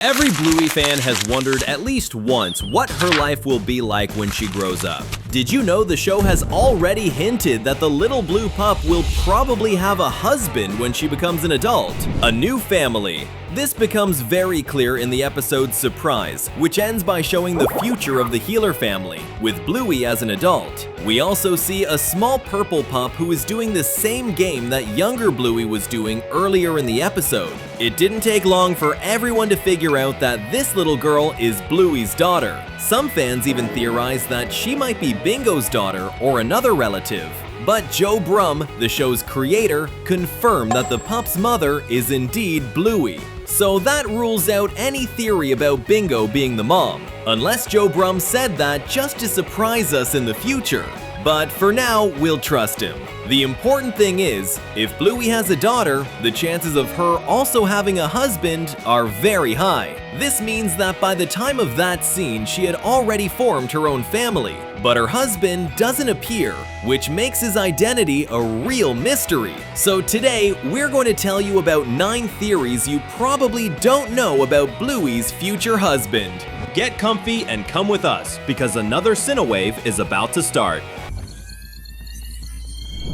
Every Bluey fan has wondered at least once what her life will be like when she grows up. Did you know the show has already hinted that the little blue pup will probably have a husband when she becomes an adult? A new family. This becomes very clear in the episode Surprise, which ends by showing the future of the Healer family, with Bluey as an adult. We also see a small purple pup who is doing the same game that younger Bluey was doing earlier in the episode. It didn't take long for everyone to figure out that this little girl is Bluey's daughter. Some fans even theorize that she might be Bingo's daughter or another relative. But Joe Brumm, the show's creator, confirmed that the pup's mother is indeed Bluey. So that rules out any theory about Bingo being the mom, unless Joe Brumm said that just to surprise us in the future. But for now, we'll trust him. The important thing is, if Bluey has a daughter, the chances of her also having a husband are very high. This means that by the time of that scene, she had already formed her own family. But her husband doesn't appear, which makes his identity a real mystery. So today, we're going to tell you about 9 theories you probably don't know about Bluey's future husband. Get comfy and come with us, because another Cinewave is about to start.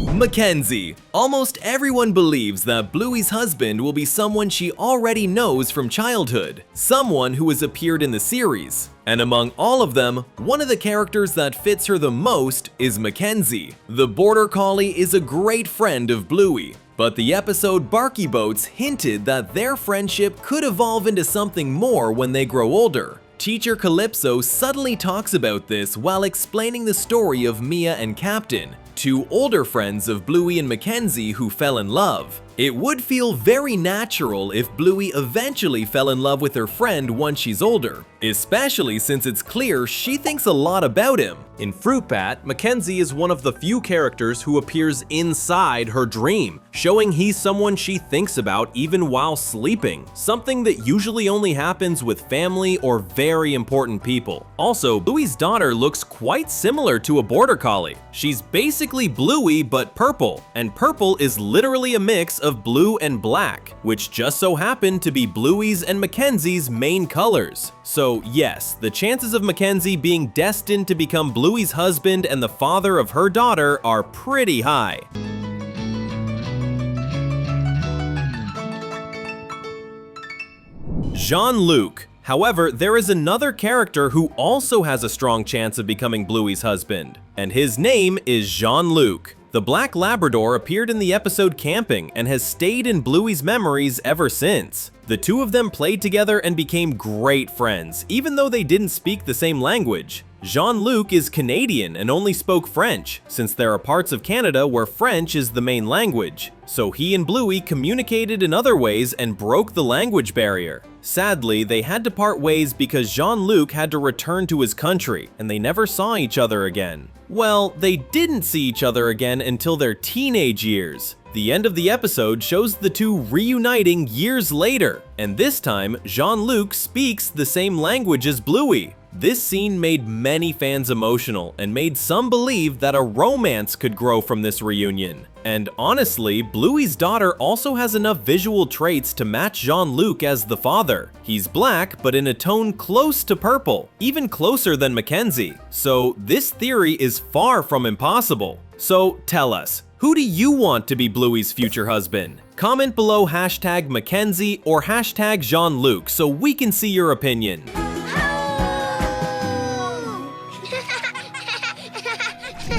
McKenzie. Almost everyone believes that Bluey's husband will be someone she already knows from childhood, someone who has appeared in the series. And among all of them, one of the characters that fits her the most is McKenzie. The Border Collie is a great friend of Bluey, but the episode Barky Boats hinted that their friendship could evolve into something more when they grow older. Teacher Calypso subtly talks about this while explaining the story of Mia and Captain, 2 older friends of Bluey and McKenzie who fell in love. It would feel very natural if Bluey eventually fell in love with her friend once she's older, especially since it's clear she thinks a lot about him. In Fruit Bat, McKenzie is one of the few characters who appears inside her dream, showing he's someone she thinks about even while sleeping, something that usually only happens with family or very important people. Also, Bluey's daughter looks quite similar to a Border Collie. She's basically Bluey but purple, and purple is literally a mix of blue and black, which just so happen to be Bluey's and McKenzie's main colors. So yes, the chances of McKenzie being destined to become Bluey's husband and the father of her daughter are pretty high. Jean-Luc. However, there is another character who also has a strong chance of becoming Bluey's husband, and his name is Jean-Luc. The Black Labrador appeared in the episode Camping and has stayed in Bluey's memories ever since. The two of them played together and became great friends, even though they didn't speak the same language. Jean-Luc is Canadian and only spoke French, since there are parts of Canada where French is the main language. So he and Bluey communicated in other ways and broke the language barrier. Sadly, they had to part ways because Jean-Luc had to return to his country, and they never saw each other again. Well, they didn't see each other again until their teenage years. The end of the episode shows the two reuniting years later, and this time, Jean-Luc speaks the same language as Bluey. This scene made many fans emotional and made some believe that a romance could grow from this reunion. And honestly, Bluey's daughter also has enough visual traits to match Jean-Luc as the father. He's black, but in a tone close to purple, even closer than McKenzie. So this theory is far from impossible. So tell us, who do you want to be Bluey's future husband? Comment below #McKenzie or #Jean-Luc so we can see your opinion.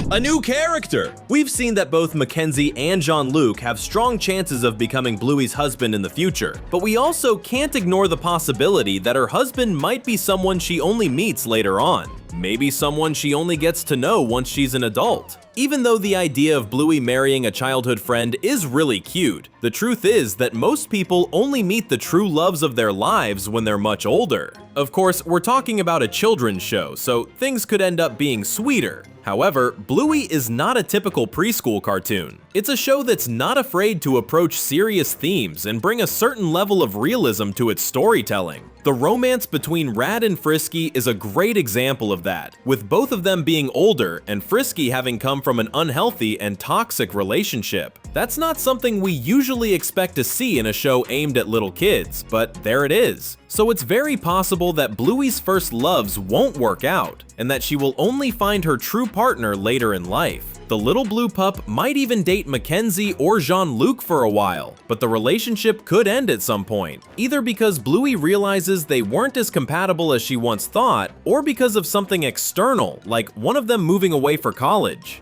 A new character! We've seen that both McKenzie and Jean-Luc have strong chances of becoming Bluey's husband in the future, but we also can't ignore the possibility that her husband might be someone she only meets later on. Maybe someone she only gets to know once she's an adult. Even though the idea of Bluey marrying a childhood friend is really cute, the truth is that most people only meet the true loves of their lives when they're much older. Of course, we're talking about a children's show, so things could end up being sweeter. However, Bluey is not a typical preschool cartoon. It's a show that's not afraid to approach serious themes and bring a certain level of realism to its storytelling. The romance between Rad and Frisky is a great example of that, with both of them being older and Frisky having come from an unhealthy and toxic relationship. That's not something we usually expect to see in a show aimed at little kids, but there it is. So it's very possible that Bluey's first loves won't work out, and that she will only find her true partner later in life. The little blue pup might even date McKenzie or Jean-Luc for a while, but the relationship could end at some point, either because Bluey realizes they weren't as compatible as she once thought, or because of something external, like one of them moving away for college.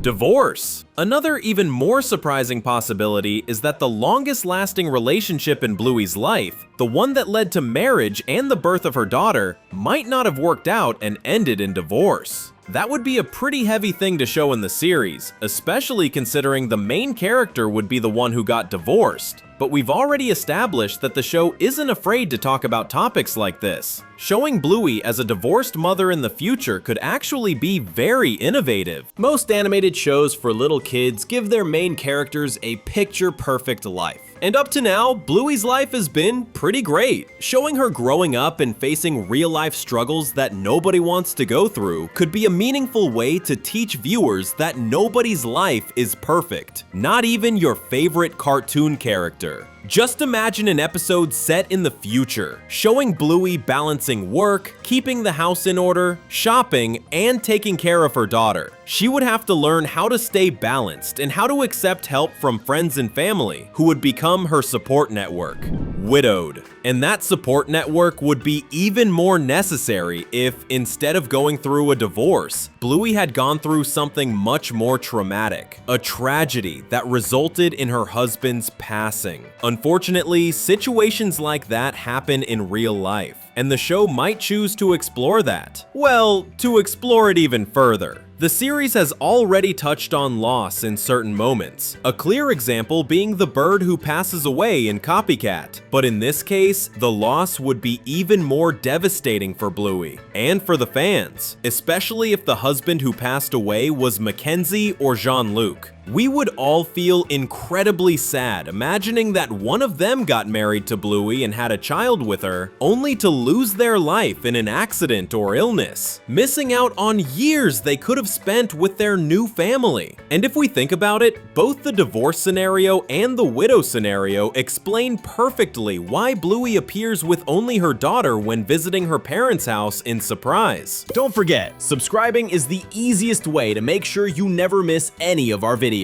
Divorce. Another even more surprising possibility is that the longest-lasting relationship in Bluey's life, the one that led to marriage and the birth of her daughter, might not have worked out and ended in divorce. That would be a pretty heavy thing to show in the series, especially considering the main character would be the one who got divorced. But we've already established that the show isn't afraid to talk about topics like this. Showing Bluey as a divorced mother in the future could actually be very innovative. Most animated shows for little kids give their main characters a picture-perfect life. And up to now, Bluey's life has been pretty great. Showing her growing up and facing real-life struggles that nobody wants to go through could be a meaningful way to teach viewers that nobody's life is perfect, not even your favorite cartoon character. Just imagine an episode set in the future, showing Bluey balancing work, keeping the house in order, shopping, and taking care of her daughter. She would have to learn how to stay balanced and how to accept help from friends and family, who would become her support network. Widowed. And that support network would be even more necessary if, instead of going through a divorce, Bluey had gone through something much more traumatic, a tragedy that resulted in her husband's passing. Unfortunately, situations like that happen in real life, and the show might choose to explore that. Well, to explore it even further. The series has already touched on loss in certain moments, a clear example being the bird who passes away in Copycat. But in this case, the loss would be even more devastating for Bluey, and for the fans, especially if the husband who passed away was McKenzie or Jean-Luc. We would all feel incredibly sad imagining that one of them got married to Bluey and had a child with her, only to lose their life in an accident or illness, missing out on years they could have spent with their new family. And if we think about it, both the divorce scenario and the widow scenario explain perfectly why Bluey appears with only her daughter when visiting her parents' house in surprise. Don't forget, subscribing is the easiest way to make sure you never miss any of our videos.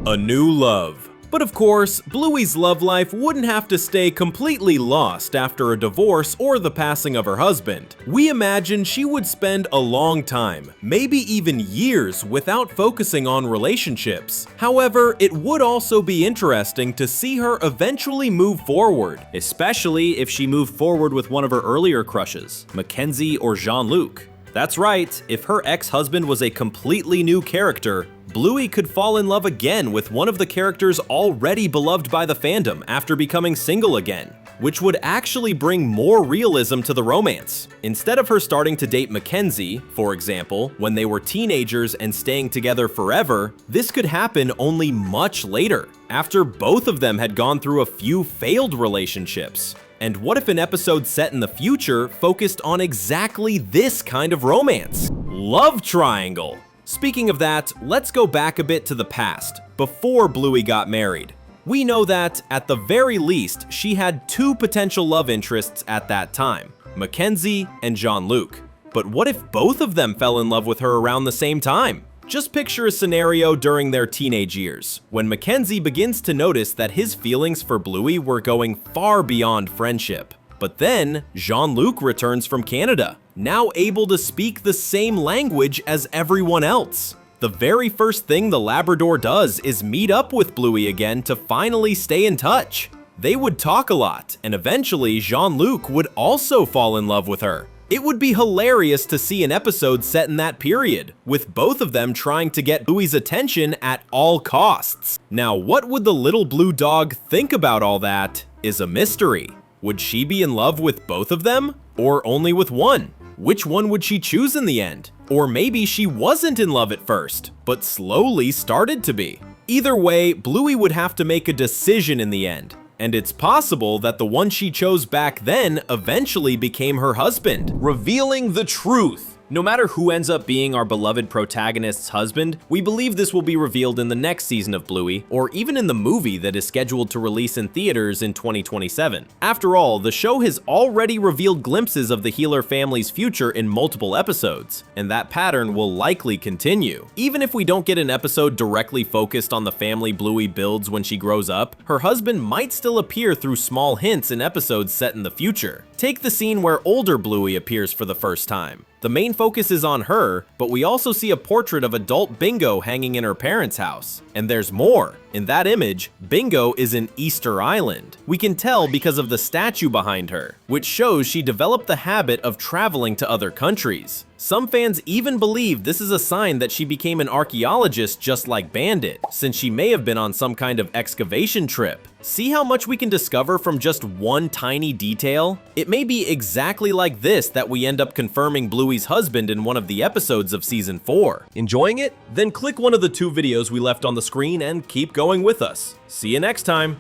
A new love. But of course, Bluey's love life wouldn't have to stay completely lost after a divorce or the passing of her husband. We imagine she would spend a long time, maybe even years, without focusing on relationships. However, it would also be interesting to see her eventually move forward, especially if she moved forward with one of her earlier crushes, McKenzie or Jean-Luc. That's right, if her ex-husband was a completely new character, Bluey could fall in love again with one of the characters already beloved by the fandom after becoming single again, which would actually bring more realism to the romance. Instead of her starting to date McKenzie, for example, when they were teenagers and staying together forever, this could happen only much later, after both of them had gone through a few failed relationships. And what if an episode set in the future focused on exactly this kind of romance? Love triangle! Speaking of that, let's go back a bit to the past, before Bluey got married. We know that, at the very least, she had two potential love interests at that time, McKenzie and Jean-Luc. But what if both of them fell in love with her around the same time? Just picture a scenario during their teenage years, when McKenzie begins to notice that his feelings for Bluey were going far beyond friendship. But then, Jean-Luc returns from Canada, now able to speak the same language as everyone else. The very first thing the Labrador does is meet up with Bluey again to finally stay in touch. They would talk a lot, and eventually Jean-Luc would also fall in love with her. It would be hilarious to see an episode set in that period, with both of them trying to get Bluey's attention at all costs. Now, what would the little blue dog think about all that is a mystery. Would she be in love with both of them, or only with one? Which one would she choose in the end? Or maybe she wasn't in love at first, but slowly started to be. Either way, Bluey would have to make a decision in the end, and it's possible that the one she chose back then eventually became her husband. Revealing the truth. No matter who ends up being our beloved protagonist's husband, we believe this will be revealed in the next season of Bluey, or even in the movie that is scheduled to release in theaters in 2027. After all, the show has already revealed glimpses of the Healer family's future in multiple episodes, and that pattern will likely continue. Even if we don't get an episode directly focused on the family Bluey builds when she grows up, her husband might still appear through small hints in episodes set in the future. Take the scene where older Bluey appears for the first time. The main focus is on her, but we also see a portrait of adult Bingo hanging in her parents' house. And there's more. In that image, Bingo is in Easter Island. We can tell because of the statue behind her, which shows she developed the habit of traveling to other countries. Some fans even believe this is a sign that she became an archaeologist just like Bandit, since she may have been on some kind of excavation trip. See how much we can discover from just one tiny detail? It may be exactly like this that we end up confirming Bluey's husband in one of the episodes of Season 4. Enjoying it? Then click one of the 2 videos we left on the screen and keep going with us. See you next time!